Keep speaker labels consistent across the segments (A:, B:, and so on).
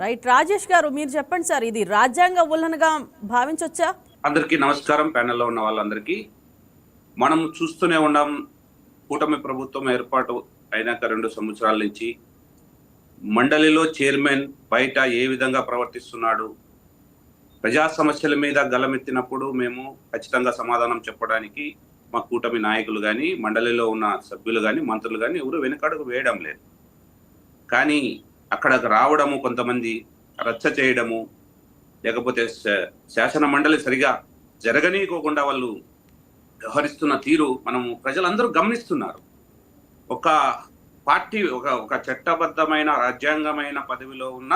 A: Right. Rajesh గారు మీరు చెప్పండి సార్, ఇది రాజ్యాంగ ఉల్లంఘనగా భావించవచ్చా?
B: అందరికీ నమస్కారం. ప్యానెల్లో ఉన్న వాళ్ళందరికీ. మనం చూస్తూనే ఉన్నాం, కూటమి ప్రభుత్వం ఏర్పాటు అయినాక 2 సంవత్సరాల నుంచి మండలిలో చైర్మన్ బయట ఏ విధంగా ప్రవర్తిస్తున్నాడు, ప్రజా సమస్యల మీద గలమెత్తినప్పుడు మేము ఖచ్చితంగా సమాధానం చెప్పడానికి మా కూటమి నాయకులు కానీ, మండలిలో ఉన్న సభ్యులు కానీ, మంత్రులు కానీ ఎవరు వెనుకడుగు వేయడం లేదు. కానీ అక్కడికి రావడము, కొంతమంది రచ్చ చేయడము, లేకపోతే శాసన మండలి సరిగా జరగనీయకోకుండా వాళ్ళు వ్యవహరిస్తున్న తీరు మనము ప్రజలందరూ గమనిస్తున్నారు. ఒక పార్టీ ఒక చట్టబద్ధమైన రాజ్యాంగమైన పదవిలో ఉన్న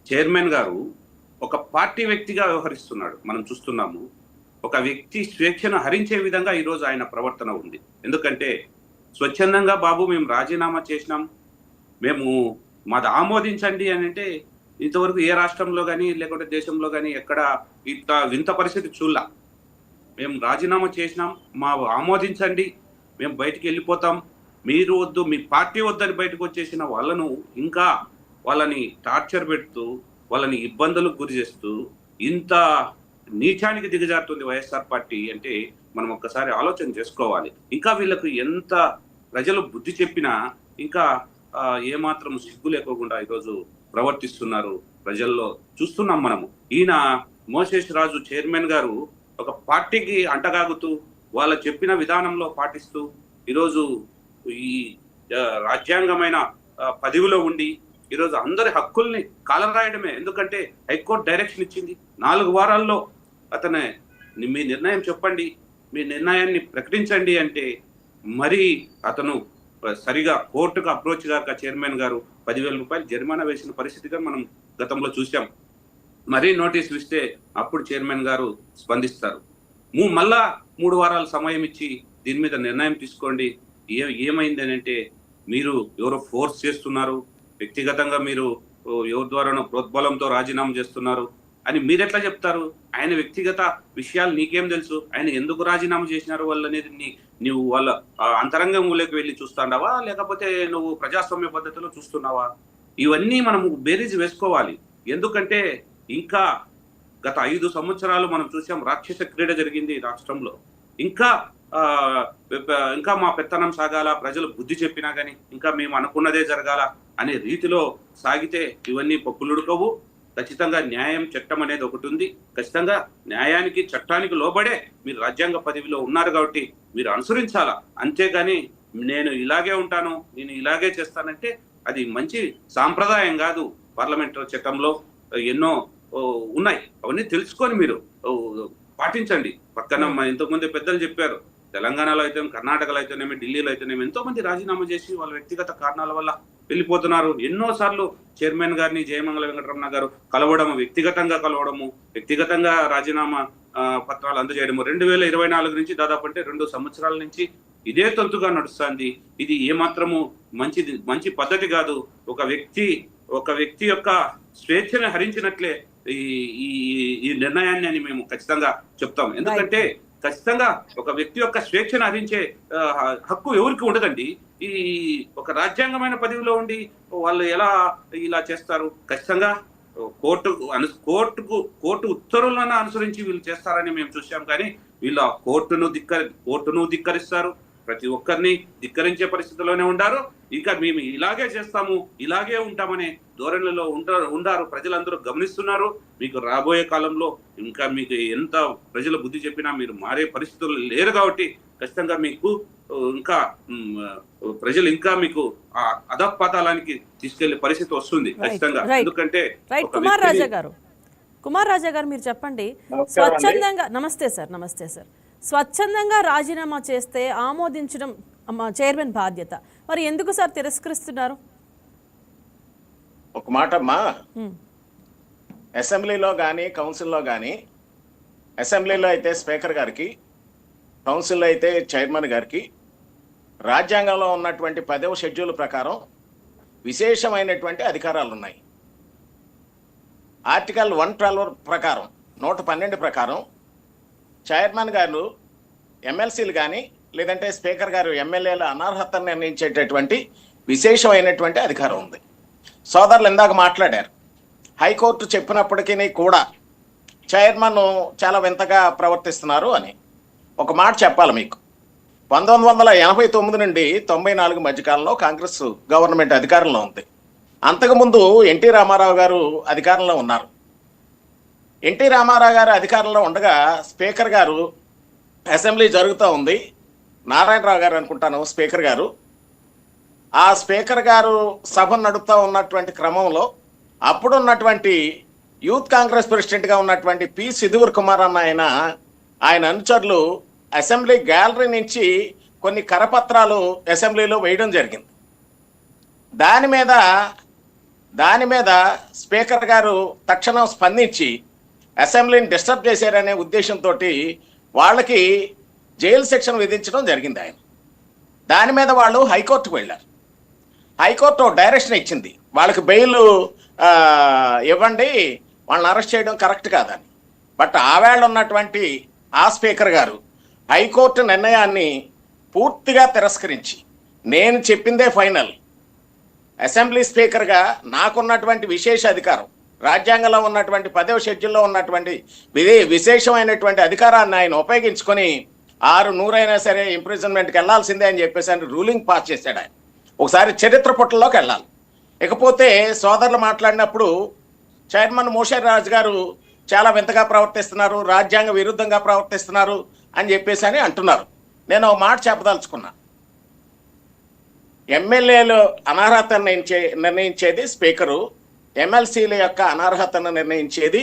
B: చైర్మన్ గారు ఒక పార్టీ వ్యక్తిగా వ్యవహరిస్తున్నాడు. మనం చూస్తున్నాము. ఒక వ్యక్తి స్వేచ్ఛను హరించే విధంగా ఈరోజు ఆయన ప్రవర్తన ఉంది. ఎందుకంటే స్వచ్ఛందంగా బాబు మేము రాజీనామా చేసినాం, మేము మాది ఆమోదించండి అని అంటే ఇంతవరకు ఏ రాష్ట్రంలో కానీ లేకుంటే దేశంలో కానీ ఎక్కడ ఇంత వింత పరిస్థితి చూడాల. మేము రాజీనామా చేసినాం, మా ఆమోదించండి, మేము బయటికి వెళ్ళిపోతాం, మీరు వద్దు, మీ పార్టీ వద్దని బయటకు వచ్చేసిన వాళ్ళను ఇంకా వాళ్ళని టార్చర్ పెడుతూ వాళ్ళని ఇబ్బందులకు గురి చేస్తూ ఇంత నీచానికి దిగజారుతుంది వైఎస్ఆర్ పార్టీ అంటే మనం ఒక్కసారి ఆలోచన చేసుకోవాలి. ఇంకా వీళ్ళకు ఎంత ప్రజలు బుద్ధి చెప్పినా ఇంకా ఏమాత్రం సిగ్గు లేకోకుండా ఈరోజు ప్రవర్తిస్తున్నారు. ప్రజల్లో చూస్తున్నాం మనము. ఈయన మోసేష్ రాజు చైర్మన్ గారు ఒక పార్టీకి అంటగాగుతూ వాళ్ళ చెప్పిన విధానంలో పాటిస్తూ ఈరోజు ఈ రాజ్యాంగమైన పదవిలో ఉండి ఈరోజు అందరి హక్కుల్ని కాలరాయడమే. ఎందుకంటే హైకోర్టు డైరెక్షన్ ఇచ్చింది 4 వారాల్లో అతనే మీ నిర్ణయం చెప్పండి, మీ నిర్ణయాన్ని ప్రకటించండి అంటే మరి అతను సరిగా కోర్టుకు అప్రోచ్ గాక చైర్మన్ గారు 10,000 రూపాయలు జరిమానా వేసిన పరిస్థితిగా మనం గతంలో చూసాం. మరీ నోటీసులు ఇస్తే అప్పుడు చైర్మన్ గారు స్పందిస్తారు. మళ్ళా 3 వారాల సమయం ఇచ్చి దీని మీద నిర్ణయం తీసుకోండి. ఏమైంది అని అంటే మీరు ఎవరో ఫోర్స్ చేస్తున్నారు, వ్యక్తిగతంగా మీరు ఎవరి ద్వారానో ప్రోద్బలంతో రాజీనామా చేస్తున్నారు అని మీరెట్లా చెప్తారు? ఆయన వ్యక్తిగత విషయాలు నీకేం తెలుసు? ఆయన ఎందుకు రాజీనామా చేసినారు వాళ్ళు అనేది నువ్వు వాళ్ళ అంతరంగంలోకి వెళ్ళి చూస్తాండావా, లేకపోతే నువ్వు ప్రజాస్వామ్య పద్ధతిలో చూస్తున్నావా? ఇవన్నీ మనము బేరీజ్ వేసుకోవాలి. ఎందుకంటే ఇంకా గత 5 సంవత్సరాలు మనం చూసాం, రాక్షస క్రీడ జరిగింది రాష్ట్రంలో. ఇంకా మా పెత్తనం సాగాల, ప్రజలు బుద్ధి చెప్పినా కానీ ఇంకా మేము అనుకున్నదే జరగాల అనే రీతిలో సాగితే ఇవన్నీ పప్పులుడుకోవు. ఖచ్చితంగా న్యాయం, చట్టం అనేది ఒకటి ఉంది. ఖచ్చితంగా న్యాయానికి, చట్టానికి లోబడే మీరు రాజ్యాంగ పదవిలో ఉన్నారు కాబట్టి మీరు అనుసరించాలా. అంతేగాని నేను ఇలాగే ఉంటాను, నేను ఇలాగే చేస్తానంటే అది మంచి సాంప్రదాయం కాదు. పార్లమెంటరీ చట్టంలో ఎన్నో ఉన్నాయి, అవన్నీ తెలుసుకొని మీరు పాటించండి. పక్కన ఇంతకుముందే పెద్దలు చెప్పారు, తెలంగాణలో అయితే, కర్ణాటకలో అయితేనేమి, ఢిల్లీలో అయితేనేమి ఎంతో మంది రాజీనామా చేసి వాళ్ళ వ్యక్తిగత కారణాల వల్ల వెళ్ళిపోతున్నారు. ఎన్నోసార్లు చైర్మన్ గారిని జయమంగళ వెంకటరమణ గారు కలవడము, వ్యక్తిగతంగా రాజీనామా పత్రాలు అందజేయడము 2024 నుంచి దాదాపు అంటే 2 సంవత్సరాల నుంచి ఇదే తంతుగా నడుస్తుంది. ఇది ఏమాత్రము మంచి పద్ధతి కాదు. ఒక వ్యక్తి యొక్క స్వేచ్ఛను హరించినట్లే ఈ నిర్ణయాన్ని అని మేము ఖచ్చితంగా చెప్తాం. ఎందుకంటే ఖచ్చితంగా ఒక వ్యక్తి యొక్క స్వేచ్ఛను హరించే హక్కు ఎవరికి ఉండదండి. ఈ ఒక రాజ్యాంగమైన పదవిలో ఉండి వాళ్ళు ఎలా ఇలా చేస్తారు? ఖచ్చితంగా కోర్టు ఉత్తర్వులను అనుసరించి వీళ్ళు చేస్తారని మేము చూసాం. కానీ వీళ్ళు కోర్టును ధిక్కరిస్తారు, ప్రతి ఒక్కరిని ధిక్కరించే పరిస్థితిలోనే ఉండారు. ఇంకా మేము ఇలాగే చేస్తాము, ఇలాగే ఉంటామనే ధోరణిలో ఉండారు. ప్రజలందరూ గమనిస్తున్నారు. మీకు రాబోయే కాలంలో ఇంకా మీకు ఎంత ప్రజల బుద్ధి చెప్పినా మీరు మారే పరిస్థితులు లేరు కాబట్టి ఖచ్చితంగా మీకు ఇంకా ప్రజలు ఇంకా మీకు అధపాతాళానికి తీసుకెళ్లే పరిస్థితి వస్తుంది ఖచ్చితంగా. ఎందుకంటే
A: కుమార్ రాజా గారు మీరు చెప్పండి, స్వచ్ఛందంగా నమస్తే సార్ స్వచ్ఛందంగా రాజీనామా చేస్తే ఆమోదించడం చైర్మన్ బాధ్యత, మరి ఎందుకు సార్ తిరస్కరిస్తున్నారు?
C: ఒక మాట అమ్మా, అసెంబ్లీలో కానీ కౌన్సిల్లో కానీ, అసెంబ్లీలో అయితే స్పీకర్ గారికి, కౌన్సిల్లో అయితే చైర్మన్ గారికి రాజ్యాంగంలో ఉన్నటువంటి 10వ షెడ్యూల్ ప్రకారం విశేషమైనటువంటి అధికారాలు ఉన్నాయి. ఆర్టికల్ 112 ప్రకారం, 112 ప్రకారం చైర్మన్ గారు ఎమ్మెల్సీలు కానీ లేదంటే స్పీకర్ గారు ఎమ్మెల్యేల అనర్హతను నిర్ణయించేటటువంటి విశేషమైనటువంటి అధికారం ఉంది. సోదరులు ఇందాక మాట్లాడారు, హైకోర్టు చెప్పినప్పటికీ కూడా చైర్మన్ చాలా వింతగా ప్రవర్తిస్తున్నారు అని ఒక మాట చెప్పాలి మీకు. 1989 నుండి 94 మధ్యకాలంలో కాంగ్రెస్ గవర్నమెంట్ అధికారంలో ఉంది. అంతకుముందు ఎన్టీ రామారావు గారు అధికారంలో ఉన్నారు. ఎన్టీ రామారావు గారు అధికారంలో ఉండగా స్పీకర్ గారు, అసెంబ్లీ జరుగుతూ ఉంది, నారాయణరావు గారు అనుకుంటాను స్పీకర్ గారు. ఆ స్పీకర్ గారు సభను నడుపుతూ ఉన్నటువంటి క్రమంలో అప్పుడున్నటువంటి యూత్ కాంగ్రెస్ ప్రెసిడెంట్గా ఉన్నటువంటి పి సిధువర్ కుమార్ అన్న ఆయన అనుచరులు అసెంబ్లీ గ్యాలరీ నుంచి కొన్ని కరపత్రాలు అసెంబ్లీలో వేయడం జరిగింది. దాని మీద స్పీకర్ గారు తక్షణం స్పందించి అసెంబ్లీని డిస్టర్బ్ చేశారనే ఉద్దేశంతో వాళ్ళకి జైలు శిక్షను విధించడం జరిగింది. దాని మీద వాళ్ళు హైకోర్టుకు వెళ్ళారు. హైకోర్టు డైరెక్షన్ ఇచ్చింది, వాళ్ళకి బెయిల్ ఇవ్వండి, వాళ్ళని అరెస్ట్ చేయడం కరెక్ట్ కాదని. బట్ ఆవేళ ఉన్నటువంటి ఆ స్పీకర్ గారు హైకోర్టు నిర్ణయాన్ని పూర్తిగా తిరస్కరించి, నేను చెప్పిందే ఫైనల్, అసెంబ్లీ స్పీకర్గా నాకున్నటువంటి విశేష అధికారం, రాజ్యాంగంలో ఉన్నటువంటి 10వ షెడ్యూల్లో ఉన్నటువంటి విశేషమైనటువంటి అధికారాన్ని ఆయన ఉపయోగించుకొని 600 అయినా సరే ఇంప్రిజన్మెంట్కి వెళ్లాల్సిందే అని చెప్పేసి రూలింగ్ పాస్ చేశాడు ఆయన. ఒకసారి చరిత్ర పుటల్లోకి వెళ్ళాలి. ఇకపోతే సోదరులు మాట్లాడినప్పుడు చైర్మన్ మోషర్ రాజు గారు చాలా వింతగా ప్రవర్తిస్తున్నారు, రాజ్యాంగ విరుద్ధంగా ప్రవర్తిస్తున్నారు అని చెప్పేసి అంటున్నారు. నేను ఒక మాట చెప్పదలుచుకున్నా. ఎమ్మెల్యేలు అనర్హతను నిర్ణయించేది స్పీకరు, ఎమ్మెల్సీల యొక్క అనర్హతను నిర్ణయించేది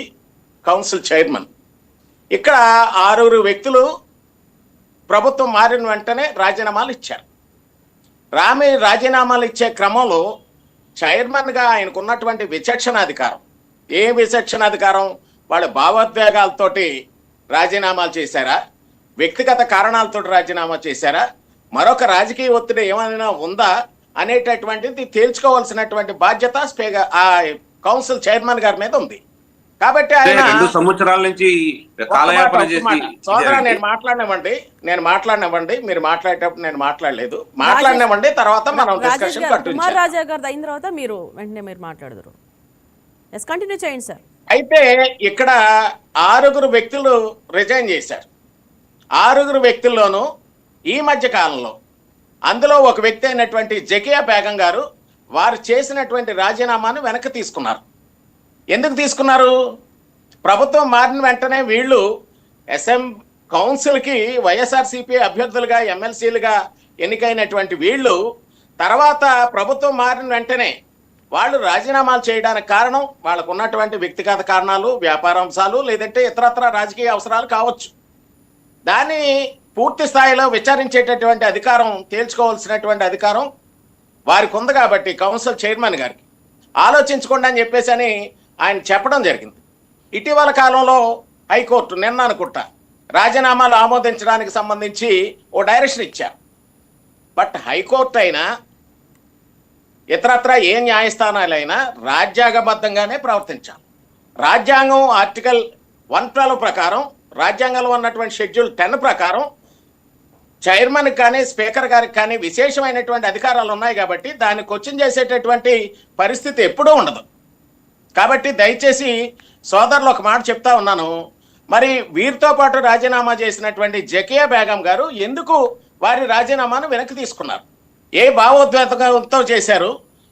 C: కౌన్సిల్ చైర్మన్. ఇక్కడ 6 వ్యక్తులు ప్రభుత్వం మారిన వెంటనే రాజీనామాలు ఇచ్చారు. రాజీనామాలు ఇచ్చే క్రమంలో చైర్మన్గా ఆయనకున్నటువంటి విచక్షణాధికారం, ఏ విచక్షణాధికారం, వాళ్ళ భావోద్వేగాలతోటి రాజీనామాలు చేశారా, వ్యక్తిగత కారణాలతో రాజీనామా చేశారా, మరొక రాజకీయ ఒత్తిడి ఏమైనా ఉందా అనేటటువంటిది తేల్చుకోవాల్సినటువంటి బాధ్యత ఆ కౌన్సిల్ చైర్మన్ గారి మీద ఉంది. కాబట్టి ఆయన
B: 2 సంవత్సరాల నుంచి కాలయాపన చేసి,
C: సోదరా నేను మాట్లాడినవ్వండి, మీరు మాట్లాడేటప్పుడు నేను మాట్లాడలేదండి, తర్వాత మనం డిస్కషన్
A: కుమార్ రాజా గారు అయిన తర్వాత మీరు వెంటనే మీరు మాట్లాడదురు. ఎస్, కంటిన్యూ చేయండి సార్.
C: అయితే ఇక్కడ 6 వ్యక్తులు రిజైన్ చేశారు. 6 వ్యక్తుల్లోనూ ఈ మధ్య కాలంలో అందులో ఒక వ్యక్తి అయినటువంటి జకియా బేగం గారు వారు చేసినటువంటి రాజీనామాను వెనక్కి తీసుకున్నారు. ఎందుకు తీసుకున్నారు? ప్రభుత్వం మారిన వెంటనే వీళ్ళు కౌన్సిల్కి వైఎస్ఆర్సీపీ అభ్యర్థులుగా, ఎమ్మెల్సీలుగా ఎన్నికైనటువంటి వీళ్ళు తర్వాత ప్రభుత్వం మారిన వెంటనే వాళ్ళు రాజీనామాలు చేయడానికి కారణం వాళ్ళకు ఉన్నటువంటి వ్యక్తిగత కారణాలు, వ్యాపారాంశాలు, లేదంటే ఇతరత్ర రాజకీయ అవసరాలు కావచ్చు. దాన్ని పూర్తి స్థాయిలో విచారించేటటువంటి అధికారం, తేల్చుకోవాల్సినటువంటి అధికారం వారికి ఉంది. కాబట్టి కౌన్సిల్ చైర్మన్ గారికి ఆలోచించుకోండి అని చెప్పేసి ఆయన చెప్పడం జరిగింది. ఇటీవల కాలంలో హైకోర్టు నిన్న అనుకుంటా రాజీనామాలు ఆమోదించడానికి సంబంధించి ఓ డైరెక్షన్ ఇచ్చారు. బట్ హైకోర్టు అయినా ఇతరత్ర ఏ న్యాయస్థానాలైనా రాజ్యాంగబద్ధంగానే ప్రవర్తించాలి. రాజ్యాంగం ఆర్టికల్ 112 ప్రకారం, రాజ్యాంగంలో ఉన్నటువంటి షెడ్యూల్ 10 ప్రకారం చైర్మన్కి కానీ స్పీకర్ గారికి కానీ విశేషమైనటువంటి అధికారాలు ఉన్నాయి. కాబట్టి దాన్ని క్వశ్చన్ చేసేటటువంటి పరిస్థితి ఎప్పుడూ ఉండదు. కాబట్టి దయచేసి సోదరులు ఒక మాట చెప్తా ఉన్నాను, మరి వీరితో పాటు రాజీనామా చేసినటువంటి జకియా బేగం గారు ఎందుకు వారి రాజీనామాను వెనక్కి తీసుకున్నారు? ఏ భావోద్వేగంతో చేశారు?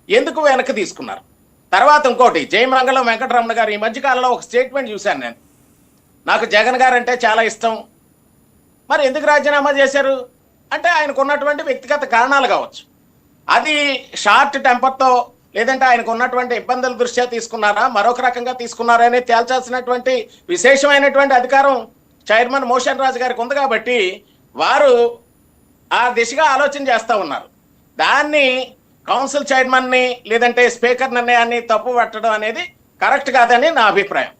C: ఎందుకు వెనక్కి తీసుకున్నారు? తర్వాత ఇంకోటి, జయమంగళం వెంకటరమణ గారు ఈ మధ్యకాలంలో ఒక స్టేట్మెంట్ చూశాను నేను, నాకు జగన్ గారు అంటే చాలా ఇష్టం, మరి ఎందుకు రాజీనామా చేశారు అంటే ఆయనకు ఉన్నటువంటి వ్యక్తిగత కారణాలు కావచ్చు. అది షార్ట్ టెంపర్తో, లేదంటే ఆయనకు ఉన్నటువంటి ఇబ్బందుల దృష్ట్యా తీసుకున్నారా, మరొక రకంగా తీసుకున్నారా అనేది తేల్చాల్సినటువంటి విశేషమైనటువంటి అధికారం చైర్మన్ మోషన్ రాజు గారికి ఉంది. కాబట్టి వారు ఆ దిశగా ఆలోచన చేస్తూ ఉన్నారు. దాన్ని కౌన్సిల్ చైర్మన్ని లేదంటే స్పీకర్ నిర్ణయాన్ని తప్పు పట్టడం అనేది కరెక్ట్ కాదని నా అభిప్రాయం.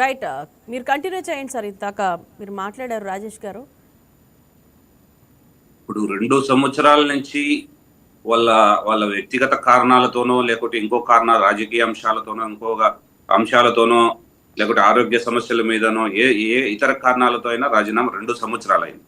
A: రైట్, మీరు కంటిన్యూ చేయండి సార్. ఇందాక మీరు మాట్లాడారు రాజేష్ గారు.
B: ఇప్పుడు 2 సంవత్సరాల నుంచి వాళ్ళ వ్యక్తిగత కారణాలతోనో, లేకపోతే ఇంకో కారణాలు రాజకీయ అంశాలతోనో, ఇంకొక అంశాలతోనో, లేకపోతే ఆరోగ్య సమస్యల మీదనో, ఏ ఇతర కారణాలతో అయినా రాజీనామా 2 సంవత్సరాలు అయింది.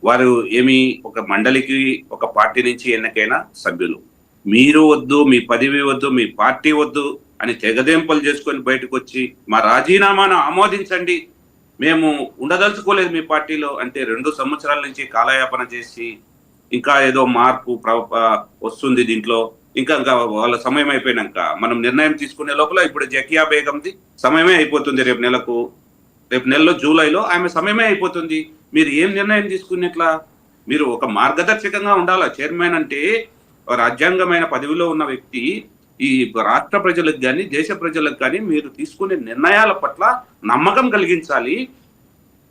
B: వారు ఏమి ఒక మండలికి, ఒక పార్టీ నుంచి ఎన్నికైన సభ్యులు. మీరు వద్దు, మీ పదవి వద్దు, మీ పార్టీ వద్దు, అని తెగదెంపలు చేసుకొని బయటకు వచ్చి మా రాజీనామాను ఆమోదించండి, మేము ఉండదలుచుకోలేదు మీ పార్టీలో అంటే 2 సంవత్సరాల నుంచి కాలయాపన చేసి ఇంకా ఏదో మార్పు వస్తుంది దీంట్లో, ఇంకా వాళ్ళ సమయం అయిపోయినాక మనం నిర్ణయం తీసుకునే లోపల ఇప్పుడు జకియా బేగంది సమయమే అయిపోతుంది. రేపు నెలలో జూలైలో ఆమె సమయమే అయిపోతుంది. మీరు ఏం నిర్ణయం తీసుకునేట్లా? మీరు ఒక మార్గదర్శకంగా ఉండాలా. చైర్మన్ అంటే రాజ్యాంగమైన పదవిలో ఉన్న వ్యక్తి ఈ రాష్ట్ర ప్రజలకు కానీ దేశ ప్రజలకు కానీ మీరు తీసుకునే నిర్ణయాల పట్ల నమ్మకం కలిగించాలి.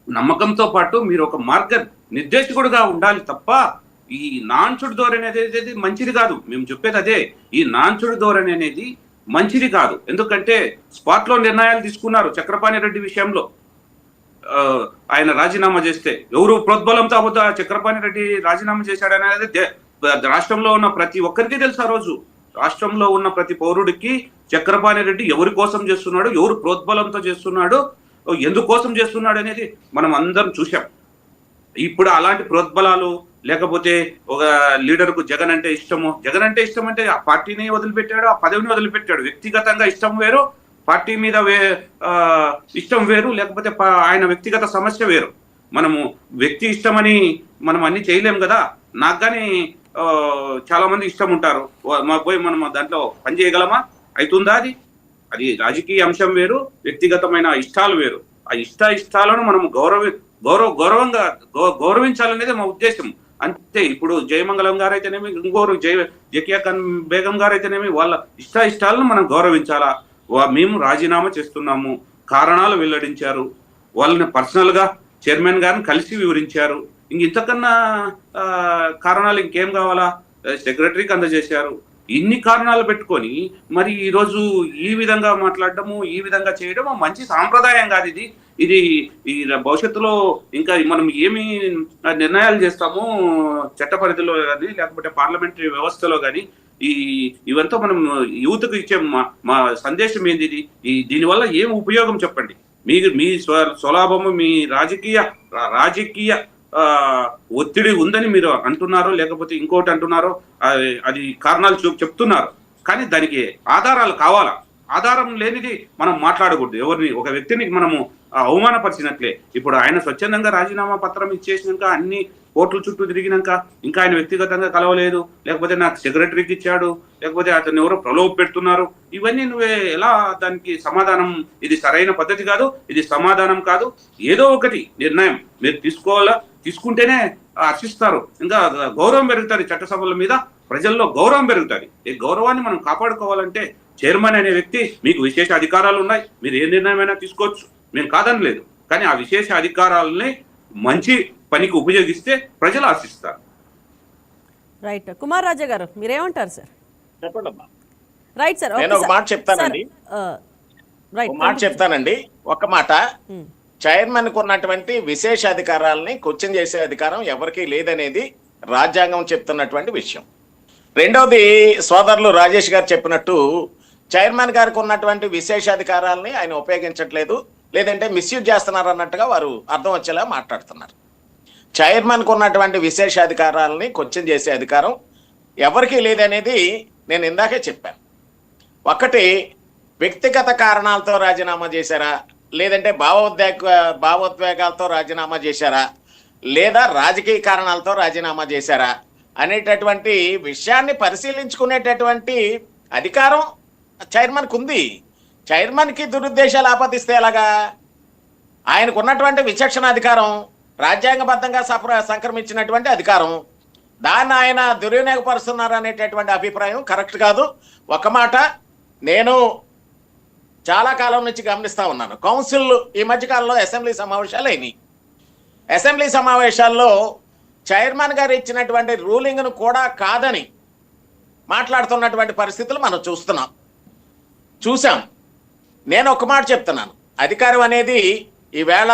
B: నమ్మకంతో పాటు మీరు ఒక మార్గ నిర్దేశకుడుగా ఉండాలి తప్ప ఈ నాన్చుడు ధోరణి అనేది మంచిది కాదు. మేము చెప్పేది అదే, ఈ నాన్చుడు ధోరణి అనేది మంచిది కాదు. ఎందుకంటే స్పాట్ లో నిర్ణయాలు తీసుకున్నారు చక్రపాణి రెడ్డి విషయంలో. ఆయన రాజీనామా చేస్తే ఎవరు ప్రోద్బలంతో అబద్ధ చక్రపాణి రెడ్డి రాజీనామా చేశాడనేది రాష్ట్రంలో ఉన్న ప్రతి ఒక్కరికి తెలుసు. ఆ రోజు రాష్ట్రంలో ఉన్న ప్రతి పౌరుడికి చక్రపాణి రెడ్డి ఎవరి కోసం చేస్తున్నాడు, ఎవరు ప్రోద్బలంతో చేస్తున్నాడు, ఎందుకోసం చేస్తున్నాడు అనేది మనం అందరం చూసాం. ఇప్పుడు అలాంటి ప్రోద్బలాలు లేకపోతే ఒక లీడర్కు జగన్ అంటే ఇష్టము, జగన్ అంటే ఇష్టం అంటే ఆ పార్టీని వదిలిపెట్టాడు, ఆ పదవిని వదిలిపెట్టాడు. వ్యక్తిగతంగా ఇష్టం వేరు, పార్టీ మీద ఇష్టం వేరు, లేకపోతే ఆయన వ్యక్తిగత సమస్య వేరు. మనము వ్యక్తి ఇష్టమని మనం అన్ని చేయలేం కదా. నాకు కానీ చాలా మంది ఇష్టం ఉంటారు, పోయి మనం దాంట్లో పని చేయగలమా? అవుతుందా? అది రాజకీయ అంశం వేరు, వ్యక్తిగతమైన ఇష్టాలు వేరు. ఆ ఇష్టాలను మనం గౌరవంగా గౌరవించాలనేది మా ఉద్దేశం అంతే. ఇప్పుడు జయమంగళం గారు అయితేనేమి, ఇంకోరు జకియా బేగం గారు అయితేనేమి, వాళ్ళ ఇష్టాలను మనం గౌరవించాలా. మేము రాజీనామా చేస్తున్నాము, కారణాలు వెల్లడించారు, వాళ్ళని పర్సనల్ గా చైర్మన్ గారిని కలిసి వివరించారు. ఇంతకన్నా కారణాలు ఇంకేం కావాలా? సెక్రటరీకి అందజేశారు. ఇన్ని కారణాలు పెట్టుకొని మరి ఈరోజు ఈ విధంగా మాట్లాడటము, ఈ విధంగా చేయడం మంచి సాంప్రదాయం కాదు. ఇది ఈ భవిష్యత్తులో ఇంకా మనం ఏమి నిర్ణయాలు చేస్తాము చట్ట పరిధిలో కానీ లేకపోతే పార్లమెంటరీ వ్యవస్థలో కానీ ఇవంతా మనం యూత్కు ఇచ్చే మా సందేశం ఏంది? దీనివల్ల ఏం ఉపయోగం చెప్పండి. మీ స్వలాభము, మీ రాజకీయ ఒత్తిడి ఉందని మీరు అంటున్నారో లేకపోతే ఇంకోటి అంటున్నారో, అది కారణాలు చెప్తున్నారు, కానీ దానికి ఆధారాలు కావాలా. ఆధారం లేనిది మనం మాట్లాడకూడదు. ఒక వ్యక్తిని మనము అవమానపరిచినట్లే. ఇప్పుడు ఆయన స్వచ్ఛందంగా రాజీనామా పత్రం ఇచ్చేసినాక, అన్ని కోర్టుల చుట్టూ తిరిగినాక ఇంకా ఆయన వ్యక్తిగతంగా కలవలేదు, లేకపోతే నాకు సెక్రటరీకి ఇచ్చాడు, లేకపోతే అతను ఎవరో ప్రలోభ పెడుతున్నారు, ఇవన్నీ నువ్వే ఎలా దానికి సమాధానం? ఇది సరైన పద్ధతి కాదు, ఇది సమాధానం కాదు. ఏదో ఒకటి నిర్ణయం మీరు తీసుకుంటేనే హర్షిస్తారు, ఇంకా గౌరవం పెరుగుతుంది, చట్టసభల మీద ప్రజల్లో గౌరవం పెరుగుతుంది. ఈ గౌరవాన్ని మనం కాపాడుకోవాలంటే చైర్మన్ అనే వ్యక్తి, మీకు విశేష అధికారాలు ఉన్నాయి, మీరు ఏ నిర్ణయమైనా తీసుకోవచ్చు, మేము కాదనలేదు, కానీ ఆ విశేష అధికారాలని మంచి పనికి ఉపయోగిస్తే ప్రజలు ఆశిస్తారు.
A: రైట్. కుమార్ రాజా గారు మీరేమంటారు సార్?
C: చెప్పండమ్మా.
A: రైట్ సార్,
C: నేను ఒక మాట చెప్తానండి. ఒక మాట, చైర్మన్ కు ఉన్నటువంటి విశేష అధికారాలని క్వశ్చన్ చేసే అధికారం ఎవరికీ లేదనేది రాజ్యాంగం చెప్తున్నటువంటి విషయం. రెండవది, సోదరులు రాజేష్ గారు చెప్పినట్టు చైర్మన్ గారికి ఉన్నటువంటి విశేష అధికారాలని ఆయన ఉపయోగించట్లేదు, లేదంటే మిస్యూజ్ చేస్తున్నారు అన్నట్టుగా వారు అర్థం వచ్చేలా మాట్లాడుతున్నారు. చైర్మన్కు ఉన్నటువంటి విశేష అధికారాలని క్వశ్చన్ చేసే అధికారం ఎవరికీ లేదనేది నేను ఇందాకే చెప్పాను. ఒకటి, వ్యక్తిగత కారణాలతో రాజీనామా చేశారా, లేదంటే భావోద్వేగాలతో రాజీనామా చేశారా, లేదా రాజకీయ కారణాలతో రాజీనామా చేశారా అనేటటువంటి విషయాన్ని పరిశీలించుకునేటటువంటి అధికారం చైర్మన్కు ఉంది. చైర్మన్కి దురుద్దేశాలు ఆపాదిస్తే ఎలాగా? ఆయనకు ఉన్నటువంటి విచక్షణ అధికారం, రాజ్యాంగబద్ధంగా సంక్రమించినటువంటి అధికారం, దాన్ని ఆయన దుర్వినియోగపరుస్తున్నారు అనేటటువంటి అభిప్రాయం కరెక్ట్ కాదు. ఒక మాట నేను చాలా కాలం నుంచి గమనిస్తూ ఉన్నాను. కౌన్సిల్ ఈ మధ్యకాలంలో అసెంబ్లీ సమావేశాలు అయినాయి. అసెంబ్లీ సమావేశాల్లో చైర్మన్ గారు ఇచ్చినటువంటి రూలింగ్ను కూడా కాదని మాట్లాడుతున్నటువంటి పరిస్థితులు మనం చూసాం. నేను ఒక మాట చెప్తున్నాను, అధికారం అనేది ఈవేళ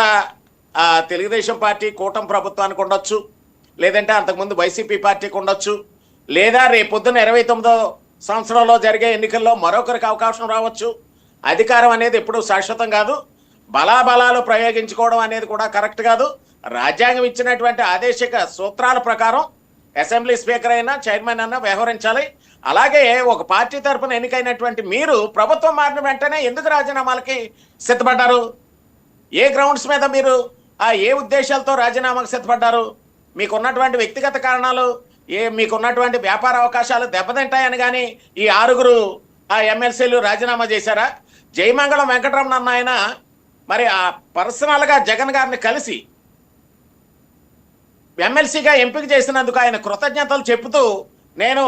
C: తెలుగుదేశం పార్టీ కూటమి ప్రభుత్వానికి ఉండొచ్చు, లేదంటే అంతకుముందు వైసీపీ పార్టీకి ఉండొచ్చు, లేదా రేపొద్దున 29వ సంవత్సరంలో జరిగే ఎన్నికల్లో మరొకరికి అవకాశం రావచ్చు. అధికారం అనేది ఎప్పుడూ శాశ్వతం కాదు. బలాబలాలు ప్రయోగించుకోవడం అనేది కూడా కరెక్ట్ కాదు. రాజ్యాంగం ఇచ్చినటువంటి ఆదేశిక సూత్రాల ప్రకారం అసెంబ్లీ స్పీకర్ అయినా చైర్మన్ అయినా వ్యవహరించాలి. అలాగే ఒక పార్టీ తరపున ఎన్నికైనటువంటి మీరు ప్రభుత్వం మారిన వెంటనే ఎందుకు రాజీనామాలకి సిద్ధపడ్డారు? ఏ గ్రౌండ్స్ మీద మీరు ఏ ఉద్దేశాలతో రాజీనామాకు సిద్ధపడ్డారు? మీకున్నటువంటి వ్యక్తిగత కారణాలు, మీకున్నటువంటి వ్యాపార అవకాశాలు దెబ్బతింటాయని కానీ ఈ 6 ఎమ్మెల్సీలు రాజీనామా చేశారా? జయమంగళం వెంకటరమణ అన్న ఆయన మరి పర్సనల్గా జగన్ గారిని కలిసి ఎమ్మెల్సీగా ఎంపిక చేసినందుకు ఆయన కృతజ్ఞతలు చెబుతూ, నేను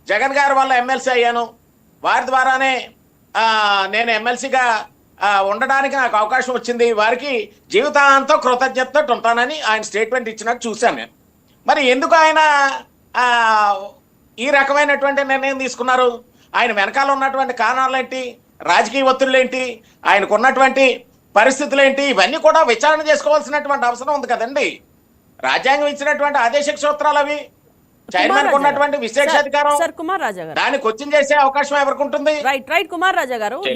C: జగన్ గారి వల్ల ఎమ్మెల్సీ అయ్యాను, వారి ద్వారానే నేను ఎమ్మెల్సీగా ఉండడానికి నాకు అవకాశం వచ్చింది, వారికి జీవితాంతం కృతజ్ఞతతో ఉంటానని ఆయన స్టేట్మెంట్ ఇచ్చినట్టు చూశాను నేను. మరి ఎందుకు ఆయన ఈ రకమైనటువంటి నిర్ణయం తీసుకున్నారు? ఆయన వెనకాల ఉన్నటువంటి కారణాలు ఏంటి, రాజకీయ ఒత్తిళ్ళు ఏంటి, ఆయనకు ఉన్నటువంటి పరిస్థితులు ఏంటి, ఇవన్నీ కూడా విచారణ చేసుకోవాల్సినటువంటి అవసరం ఉంది కదండి. రాజ్యాంగం ఇచ్చినటువంటి ఆదేశిక సూత్రాలు అవి, చైర్మన్ ఉన్నటువంటి విశేషాధికారం,
A: సార్ కుమార్ రాజా గారు
C: దాన్ని క్వశ్చన్ చేసే అవకాశం ఎవరికి ఉంటుంది?
A: రైట్ కుమార్ రాజా గారు